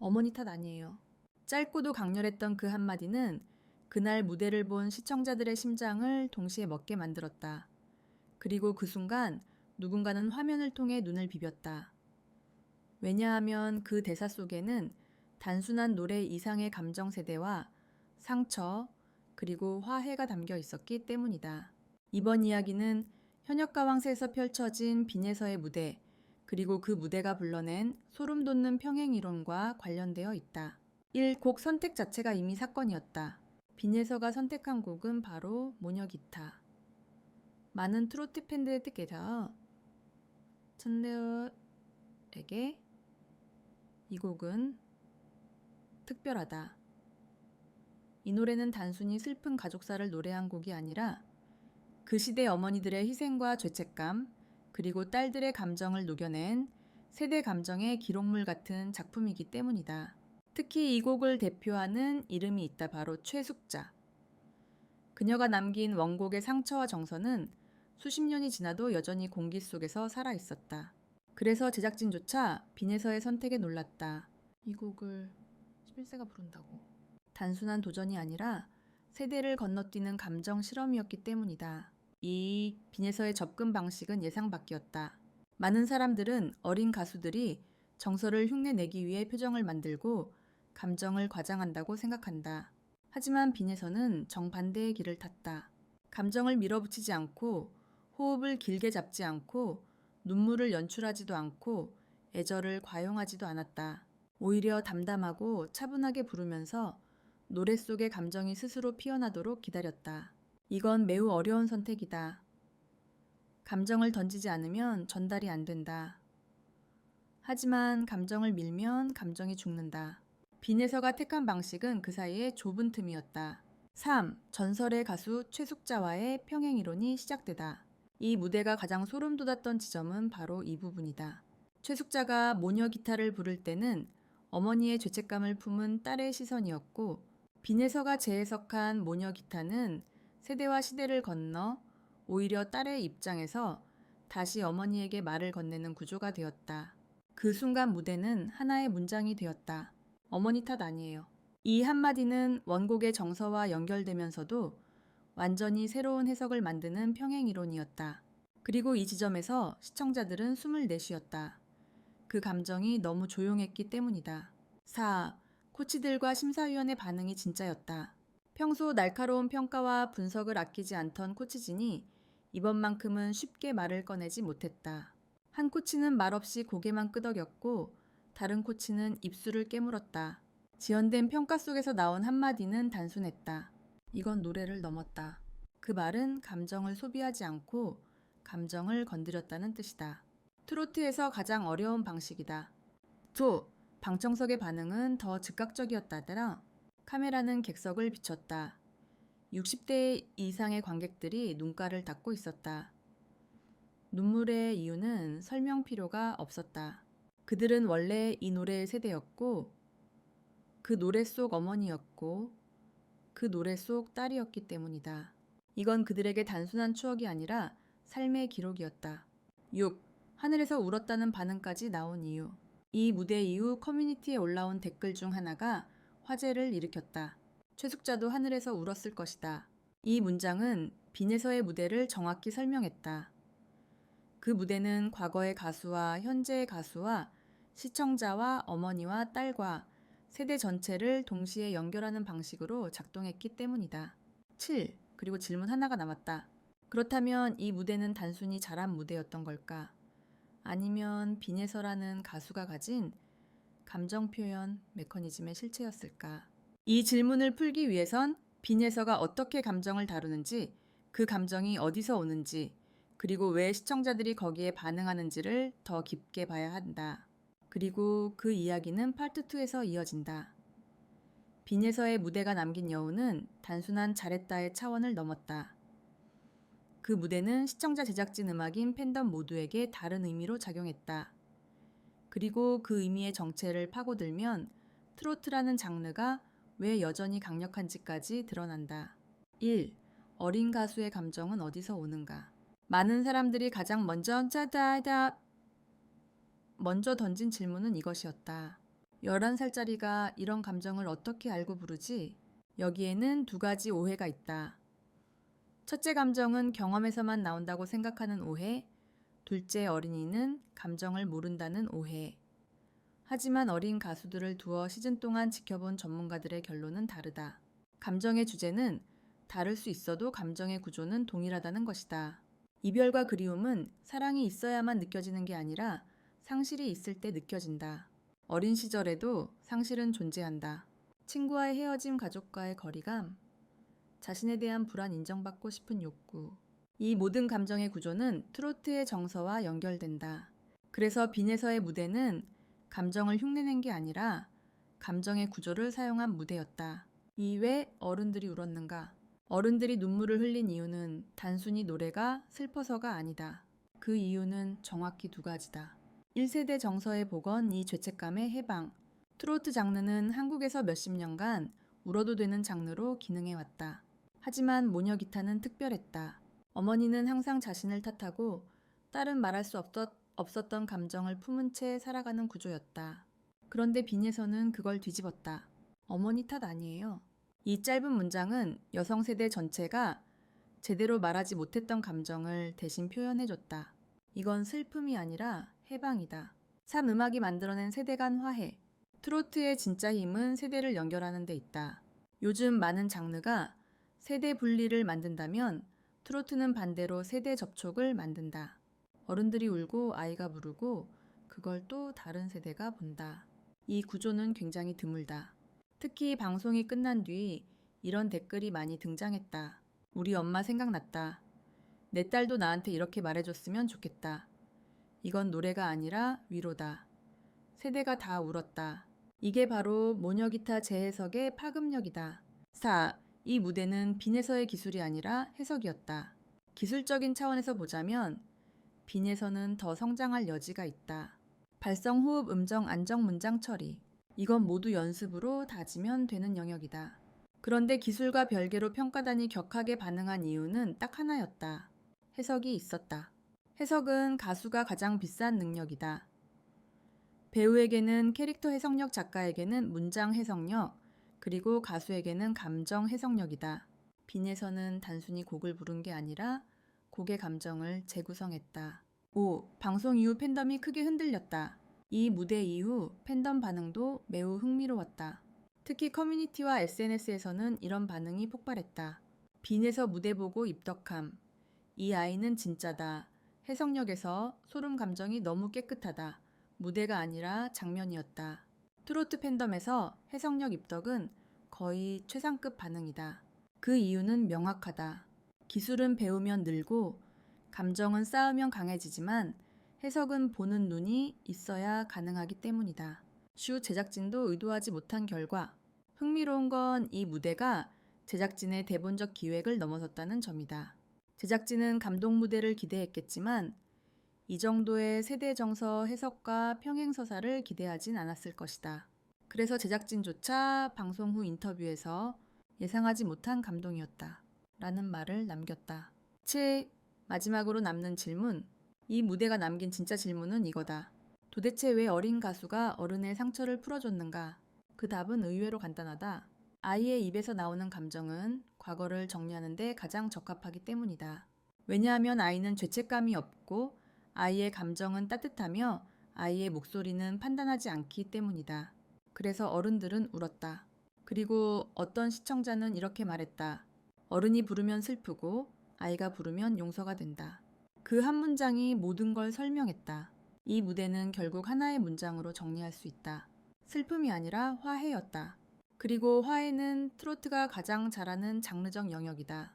어머니 탓 아니에요. 짧고도 강렬했던 그 한마디는 그날 무대를 본 시청자들의 심장을 동시에 멎게 만들었다. 그리고 그 순간 누군가는 화면을 통해 눈을 비볐다. 왜냐하면 그 대사 속에는 단순한 노래 이상의 감정 세대와 상처, 그리고 화해가 담겨 있었기 때문이다. 이번 이야기는 현역가왕새에서 펼쳐진 빈에서의 무대, 그리고 그 무대가 불러낸 소름 돋는 평행이론과 관련되어 있다. 1. 곡 선택 자체가 이미 사건이었다. 빈에서가 선택한 곡은 바로 모녀기타. 많은 트로트 팬들께서 천레어에게 이 곡은 특별하다. 이 노래는 단순히 슬픈 가족사를 노래한 곡이 아니라 그 시대 어머니들의 희생과 죄책감, 그리고 딸들의 감정을 녹여낸 세대 감정의 기록물 같은 작품이기 때문이다. 특히 이 곡을 대표하는 이름이 있다. 바로 최숙자. 그녀가 남긴 원곡의 상처와 정서는 수십 년이 지나도 여전히 공기 속에서 살아있었다. 그래서 제작진조차 빈에서의 선택에 놀랐다. 이 곡을 11세가 부른다고. 단순한 도전이 아니라 세대를 건너뛰는 감정 실험이었기 때문이다. 이 빈에서의 접근 방식은 예상 밖이었다. 많은 사람들은 어린 가수들이 정서를 흉내내기 위해 표정을 만들고 감정을 과장한다고 생각한다. 하지만 빈에서는 정반대의 길을 탔다. 감정을 밀어붙이지 않고 호흡을 길게 잡지 않고 눈물을 연출하지도 않고 애절을 과용하지도 않았다. 오히려 담담하고 차분하게 부르면서 노래 속의 감정이 스스로 피어나도록 기다렸다. 이건 매우 어려운 선택이다. 감정을 던지지 않으면 전달이 안 된다. 하지만 감정을 밀면 감정이 죽는다. 빈에서가 택한 방식은 그 사이에 좁은 틈이었다. 3. 전설의 가수 최숙자와의 평행이론이 시작되다. 이 무대가 가장 소름 돋았던 지점은 바로 이 부분이다. 최숙자가 모녀 기타를 부를 때는 어머니의 죄책감을 품은 딸의 시선이었고, 빈에서가 재해석한 모녀 기타는 세대와 시대를 건너 오히려 딸의 입장에서 다시 어머니에게 말을 건네는 구조가 되었다. 그 순간 무대는 하나의 문장이 되었다. 어머니 탓 아니에요. 이 한마디는 원곡의 정서와 연결되면서도 완전히 새로운 해석을 만드는 평행이론이었다. 그리고 이 지점에서 시청자들은 숨을 내쉬었다. 그 감정이 너무 조용했기 때문이다. 4. 코치들과 심사위원의 반응이 진짜였다. 평소 날카로운 평가와 분석을 아끼지 않던 코치진이 이번만큼은 쉽게 말을 꺼내지 못했다. 한 코치는 말없이 고개만 끄덕였고 다른 코치는 입술을 깨물었다. 지연된 평가 속에서 나온 한마디는 단순했다. 이건 노래를 넘었다. 그 말은 감정을 소비하지 않고 감정을 건드렸다는 뜻이다. 트로트에서 가장 어려운 방식이다. 2. 방청석의 반응은 더 즉각적이었다더라. 카메라는 객석을 비췄다. 60대 이상의 관객들이 눈가를 닫고 있었다. 눈물의 이유는 설명 필요가 없었다. 그들은 원래 이 노래의 세대였고, 그 노래 속 어머니였고, 그 노래 속 딸이었기 때문이다. 이건 그들에게 단순한 추억이 아니라 삶의 기록이었다. 6. 하늘에서 울었다는 반응까지 나온 이유. 이 무대 이후 커뮤니티에 올라온 댓글 중 하나가 화제를 일으켰다. 최숙자도 하늘에서 울었을 것이다. 이 문장은 빈에서의 무대를 정확히 설명했다. 그 무대는 과거의 가수와 현재의 가수와 시청자와 어머니와 딸과 세대 전체를 동시에 연결하는 방식으로 작동했기 때문이다. 7. 그리고 질문 하나가 남았다. 그렇다면 이 무대는 단순히 잘한 무대였던 걸까? 아니면 빈에서라는 가수가 가진 감정 표현 메커니즘의 실체였을까? 이 질문을 풀기 위해선 빈에서가 어떻게 감정을 다루는지, 그 감정이 어디서 오는지, 그리고 왜 시청자들이 거기에 반응하는지를 더 깊게 봐야 한다. 그리고 그 이야기는 파트 2에서 이어진다. 빈에서의 무대가 남긴 여운은 단순한 잘했다의 차원을 넘었다. 그 무대는 시청자 제작진 음악인 팬덤 모두에게 다른 의미로 작용했다. 그리고 그 의미의 정체를 파고들면 트로트라는 장르가 왜 여전히 강력한지까지 드러난다. 1. 어린 가수의 감정은 어디서 오는가? 많은 사람들이 가장 먼저 던진 질문은 이것이었다. 11살짜리가 이런 감정을 어떻게 알고 부르지? 여기에는 두 가지 오해가 있다. 첫째 감정은 경험에서만 나온다고 생각하는 오해, 둘째 어린이는 감정을 모른다는 오해. 하지만 어린 가수들을 두어 시즌 동안 지켜본 전문가들의 결론은 다르다. 감정의 주제는 다를 수 있어도 감정의 구조는 동일하다는 것이다. 이별과 그리움은 사랑이 있어야만 느껴지는 게 아니라 상실이 있을 때 느껴진다. 어린 시절에도 상실은 존재한다. 친구와의 헤어짐, 가족과의 거리감, 자신에 대한 불안, 인정받고 싶은 욕구. 이 모든 감정의 구조는 트로트의 정서와 연결된다. 그래서 빈에서의 무대는 감정을 흉내낸 게 아니라 감정의 구조를 사용한 무대였다. 이 왜 어른들이 울었는가? 어른들이 눈물을 흘린 이유는 단순히 노래가 슬퍼서가 아니다. 그 이유는 정확히 두 가지다. 1세대 정서의 복원, 이 죄책감의 해방. 트로트 장르는 한국에서 몇십 년간 울어도 되는 장르로 기능해왔다. 하지만 모녀 기타는 특별했다. 어머니는 항상 자신을 탓하고 딸은 말할 수 없었던 감정을 품은 채 살아가는 구조였다. 그런데 빈에서는 그걸 뒤집었다. 어머니 탓 아니에요. 이 짧은 문장은 여성세대 전체가 제대로 말하지 못했던 감정을 대신 표현해줬다. 이건 슬픔이 아니라 해방이다. 삽 음악이 만들어낸 세대 간 화해. 트로트의 진짜 힘은 세대를 연결하는 데 있다. 요즘 많은 장르가 세대 분리를 만든다면 트로트는 반대로 세대 접촉을 만든다. 어른들이 울고 아이가 부르고 그걸 또 다른 세대가 본다. 이 구조는 굉장히 드물다. 특히 방송이 끝난 뒤 이런 댓글이 많이 등장했다. 우리 엄마 생각났다. 내 딸도 나한테 이렇게 말해줬으면 좋겠다. 이건 노래가 아니라 위로다. 세대가 다 울었다. 이게 바로 모녀기타 재해석의 파급력이다. 4. 이 무대는 빈에서의 기술이 아니라 해석이었다. 기술적인 차원에서 보자면 빈에서는 더 성장할 여지가 있다. 발성, 호흡, 음정, 안정, 문장 처리. 이건 모두 연습으로 다지면 되는 영역이다. 그런데 기술과 별개로 평가단이 격하게 반응한 이유는 딱 하나였다. 해석이 있었다. 해석은 가수가 가장 비싼 능력이다. 배우에게는 캐릭터 해석력, 작가에게는 문장 해석력, 그리고 가수에게는 감정 해석력이다. 빈에서는 단순히 곡을 부른 게 아니라 곡의 감정을 재구성했다. 5. 방송 이후 팬덤이 크게 흔들렸다. 이 무대 이후 팬덤 반응도 매우 흥미로웠다. 특히 커뮤니티와 SNS에서는 이런 반응이 폭발했다. 빈에서 무대 보고 입덕함. 이 아이는 진짜다. 해석력에서 소름 감정이 너무 깨끗하다. 무대가 아니라 장면이었다. 트로트 팬덤에서 해석력 입덕은 거의 최상급 반응이다. 그 이유는 명확하다. 기술은 배우면 늘고 감정은 쌓으면 강해지지만 해석은 보는 눈이 있어야 가능하기 때문이다. 슈 제작진도 의도하지 못한 결과. 흥미로운 건 이 무대가 제작진의 대본적 기획을 넘어섰다는 점이다. 제작진은 감동 무대를 기대했겠지만 이 정도의 세대 정서 해석과 평행서사를 기대하진 않았을 것이다. 그래서 제작진조차 방송 후 인터뷰에서 예상하지 못한 감동이었다. 라는 말을 남겼다. 7. 마지막으로 남는 질문. 이 무대가 남긴 진짜 질문은 이거다. 도대체 왜 어린 가수가 어른의 상처를 풀어줬는가? 그 답은 의외로 간단하다. 아이의 입에서 나오는 감정은 과거를 정리하는 데 가장 적합하기 때문이다. 왜냐하면 아이는 죄책감이 없고 아이의 감정은 따뜻하며 아이의 목소리는 판단하지 않기 때문이다. 그래서 어른들은 울었다. 그리고 어떤 시청자는 이렇게 말했다. 어른이 부르면 슬프고 아이가 부르면 용서가 된다. 그 한 문장이 모든 걸 설명했다. 이 무대는 결국 하나의 문장으로 정리할 수 있다. 슬픔이 아니라 화해였다. 그리고 화해는 트로트가 가장 잘하는 장르적 영역이다.